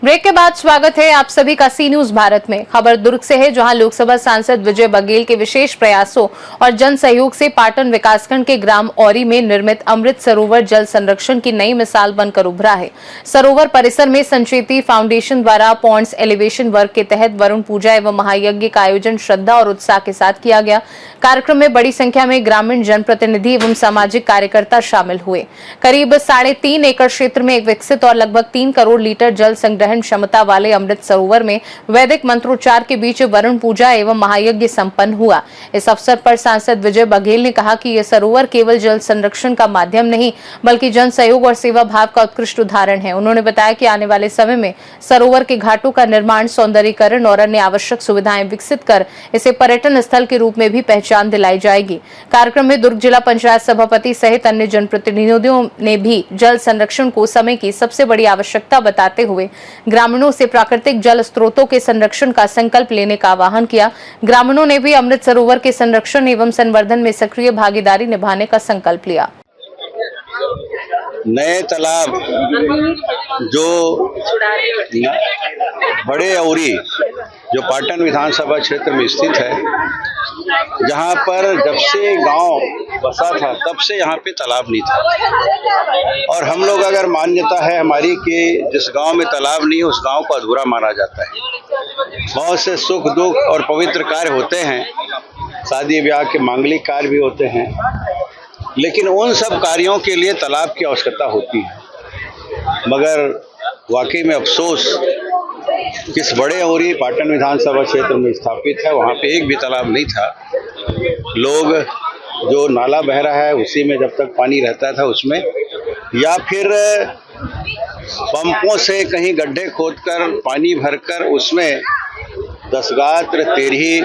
Break के बाद स्वागत है आप सभी का सी न्यूज भारत में। खबर दुर्ग से है, जहां लोकसभा सांसद विजय बघेल के विशेष प्रयासों और जन सहयोग से पाटन विकासखंड के ग्राम औरी में निर्मित अमृत सरोवर जल संरक्षण की नई मिसाल बनकर उभरा है। सरोवर परिसर में संचेती फाउंडेशन द्वारा पॉन्ड्स एलिवेशन वर्क के तहत वरुण पूजा एवं महायज्ञ का आयोजन श्रद्धा और उत्साह के साथ किया गया। कार्यक्रम में बड़ी संख्या में ग्रामीण जनप्रतिनिधि एवं सामाजिक कार्यकर्ता शामिल हुए। करीब 3.5 एकड़ क्षेत्र में एक विकसित और लगभग 3 करोड़ लीटर जल संग्रहण क्षमता वाले अमृत सरोवर में वैदिक मंत्रोच्चार के बीच वरुण पूजा एवं महायज्ञ संपन्न हुआ। इस अवसर पर सांसद विजय बघेल ने कहा कि यह सरोवर केवल जल संरक्षण का माध्यम नहीं बल्कि जन सहयोग और सेवा भाव का उत्कृष्ट उदाहरण है। उन्होंने बताया कि आने वाले समय में सरोवर के घाटों का निर्माण, सौंदर्यीकरण और अन्य आवश्यक सुविधाएं विकसित कर इसे पर्यटन स्थल के रूप में भी पहचान दिलाई जाएगी। कार्यक्रम में दुर्ग जिला पंचायत सभापति सहित अन्य जनप्रतिनिधियों ने भी जल संरक्षण को समय की सबसे बड़ी आवश्यकता बताते हुए ग्रामीणों से प्राकृतिक जल स्रोतों के संरक्षण का संकल्प लेने का आह्वान किया। ग्रामीणों ने भी अमृत सरोवर के संरक्षण एवं संवर्धन में सक्रिय भागीदारी निभाने का संकल्प लिया। नए तालाब जो बड़े औरी जो पाटन विधानसभा क्षेत्र में स्थित है, जहां पर जब से गांव बसा था तब से यहाँ पे तालाब नहीं था। और हम लोग अगर मान्यता है हमारी कि जिस गांव में तालाब नहीं है उस गांव को अधूरा माना जाता है। बहुत से सुख दुख और पवित्र कार्य होते हैं, शादी ब्याह के मांगलिक कार्य भी होते हैं, लेकिन उन सब कार्यों के लिए तालाब की आवश्यकता होती है। मगर वाकई में अफसोस, किस बड़े औरी पाटन विधानसभा क्षेत्र में स्थापित है वहाँ पे एक भी तालाब नहीं था। लोग जो नाला बह रहा है उसी में जब तक पानी रहता था उसमें, या फिर पंपों से कहीं गड्ढे खोदकर पानी भरकर उसमें दसगात्र, तेरही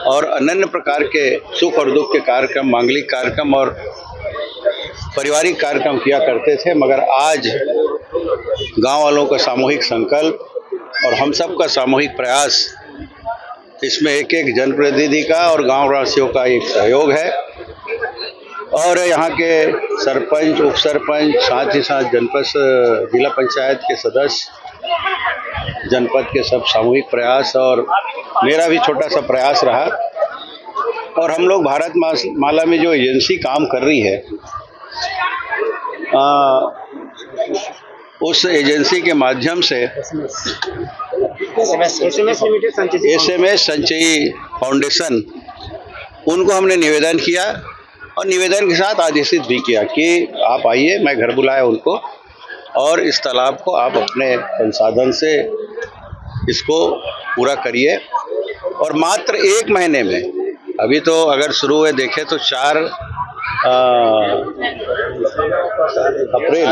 और अन्य प्रकार के सुख और दुख के कार्यक्रम, मांगलिक कार्यक्रम और पारिवारिक कार्यक्रम किया करते थे। मगर आज गांव वालों का सामूहिक संकल्प और हम सब का सामूहिक प्रयास, इसमें एक एक जनप्रतिनिधि का और गांव वासियों का एक सहयोग है। और यहाँ के सरपंच, उप सरपंच, साथ ही साथ जनपद जिला पंचायत के सदस्य, जनपद के सब सामूहिक प्रयास और मेरा भी छोटा सा प्रयास रहा। और हम लोग भारत माला में जो एजेंसी काम कर रही है, उस एजेंसी के माध्यम से SMS संचयी फाउंडेशन, उनको हमने निवेदन किया और निवेदन के साथ आदेशित भी किया कि आप आइए, मैं घर बुलाया उनको, और इस तालाब को आप अपने संसाधन से इसको पूरा करिए। और मात्र 1 महीने में, अभी तो अगर शुरू हुए देखें तो 4 अप्रैल,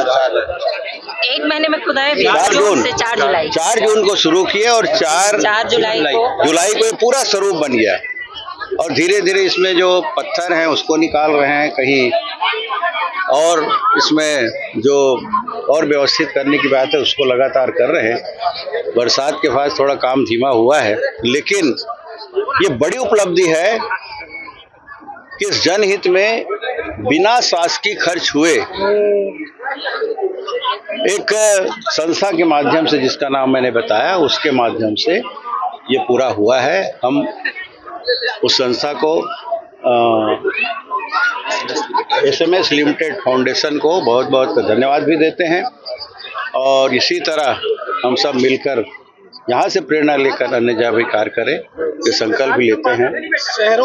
1 महीने में खुदाई 4 जून से 4 जुलाई 4 जून को शुरू किए और 4 जुलाई को ये पूरा स्वरूप बन गया। और धीरे धीरे इसमें जो पत्थर हैं उसको निकाल रहे हैं कहीं, और इसमें जो और व्यवस्थित करने की बात है उसको लगातार कर रहे हैं। बरसात के बाद थोड़ा काम धीमा हुआ है, लेकिन ये बड़ी उपलब्धि है कि इस जनहित में बिना शासकीय खर्च हुए एक संस्था के माध्यम से, जिसका नाम मैंने बताया, उसके माध्यम से ये पूरा हुआ है। हम उस संस्था को SMS लिमिटेड फाउंडेशन को बहुत बहुत धन्यवाद भी देते हैं। और इसी तरह हम सब मिलकर यहाँ से प्रेरणा लेकर अन्य जगह भी कार्य करें, ये संकल्प भी लेते हैं।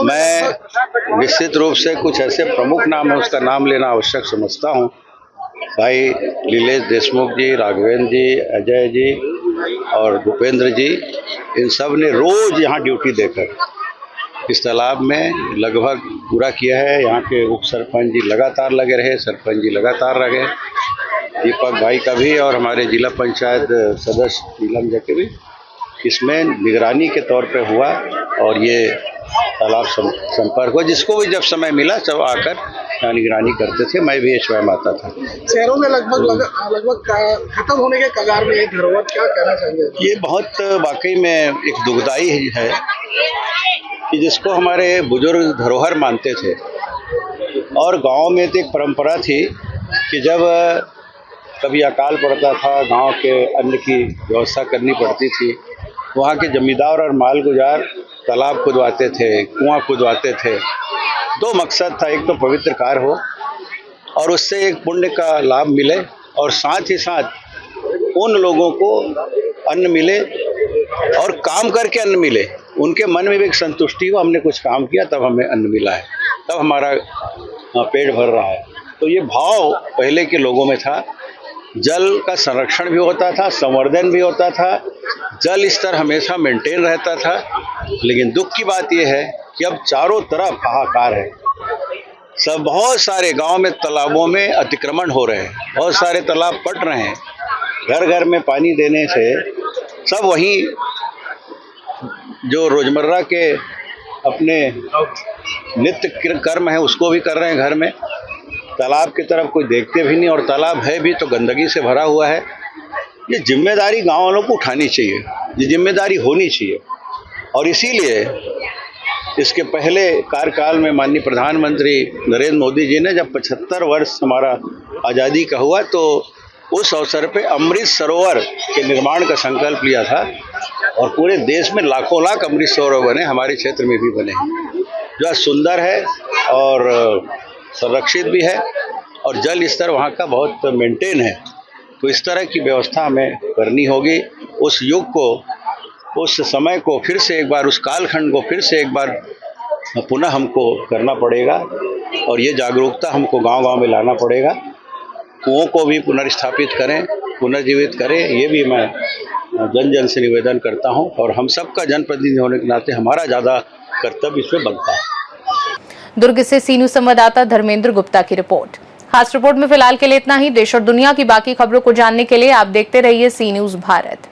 मैं निश्चित रूप से कुछ ऐसे प्रमुख नाम है उसका नाम लेना आवश्यक समझता हूँ। भाई लीलेश देशमुख जी, राघवेंद्र जी, अजय जी और भूपेंद्र जी, इन सब ने रोज यहाँ ड्यूटी देकर इस तालाब में लगभग पूरा किया है। यहाँ के उप सरपंच जी लगातार लगे रहे, सरपंच जी लगातार रहे, दीपक भाई का भी और हमारे जिला पंचायत सदस्य नीलम जी के भी इसमें निगरानी के तौर पे हुआ। और ये तालाब संपर्क हुआ, जिसको भी जब समय मिला सब आकर यहाँ निगरानी करते थे। मैं भी स्वयं आता था। शहरों में लगभग खत्म होने के कगार में एक धरोहर, क्या कहना चाहेंगे? ये बहुत वाकई में एक दुखदाई है कि जिसको हमारे बुजुर्ग धरोहर मानते थे। और गांव में तो एक परंपरा थी कि जब कभी अकाल पड़ता था, गांव के अन्न की व्यवस्था करनी पड़ती थी। वहाँ के जमींदार और मालगुजार तालाब खुदवाते थे, कुआं खुदवाते थे। दो मकसद था, एक तो पवित्र कार्य हो और उससे एक पुण्य का लाभ मिले और साथ ही साथ उन लोगों को अन्न मिले और काम करके अन्न मिले, उनके मन में भी एक संतुष्टि हो, हमने कुछ काम किया तब हमें अन्न मिला है, तब हमारा पेट भर रहा है। तो ये भाव पहले के लोगों में था। जल का संरक्षण भी होता था, संवर्धन भी होता था, जल स्तर हमेशा मेंटेन रहता था। लेकिन दुख की बात यह है कि अब चारों तरफ हाहाकार है। सब बहुत सारे गांव में तालाबों में अतिक्रमण हो रहे हैं, बहुत सारे तालाब पट रहे हैं। घर घर में पानी देने से सब वहीं जो रोजमर्रा के अपने नित्य कर्म है उसको भी कर रहे हैं घर में। तालाब की तरफ कोई देखते भी नहीं, और तालाब है भी तो गंदगी से भरा हुआ है। ये जिम्मेदारी गाँव वालों को उठानी चाहिए, ये जिम्मेदारी होनी चाहिए। और इसीलिए इसके पहले कार्यकाल में माननीय प्रधानमंत्री नरेंद्र मोदी जी ने जब 75 वर्ष हमारा आज़ादी का हुआ तो उस अवसर पे अमृत सरोवर के निर्माण का संकल्प लिया था, और पूरे देश में लाखों लाख अमृत सरोवर बने, हमारे क्षेत्र में भी बने, जो सुंदर है और संरक्षित भी है और जल स्तर वहाँ का बहुत मेंटेन है। तो इस तरह की व्यवस्था हमें करनी होगी। उस युग को, उस समय को फिर से एक बार, उस कालखंड को फिर से एक बार पुनः हमको करना पड़ेगा, और ये जागरूकता हमको गांव-गांव में लाना पड़ेगा। कुओं को भी पुनर्स्थापित करें, पुनर्जीवित करें, ये भी मैं जन जन से निवेदन करता हूं। और हम सबका जनप्रतिनिधि होने के नाते हमारा ज़्यादा कर्तव्य इसमें बनता है। दुर्ग से सी न्यूज संवाददाता धर्मेंद्र गुप्ता की रिपोर्ट। खास रिपोर्ट में फिलहाल के लिए इतना ही। देश और दुनिया की बाकी खबरों को जानने के लिए आप देखते रहिए सी न्यूज भारत।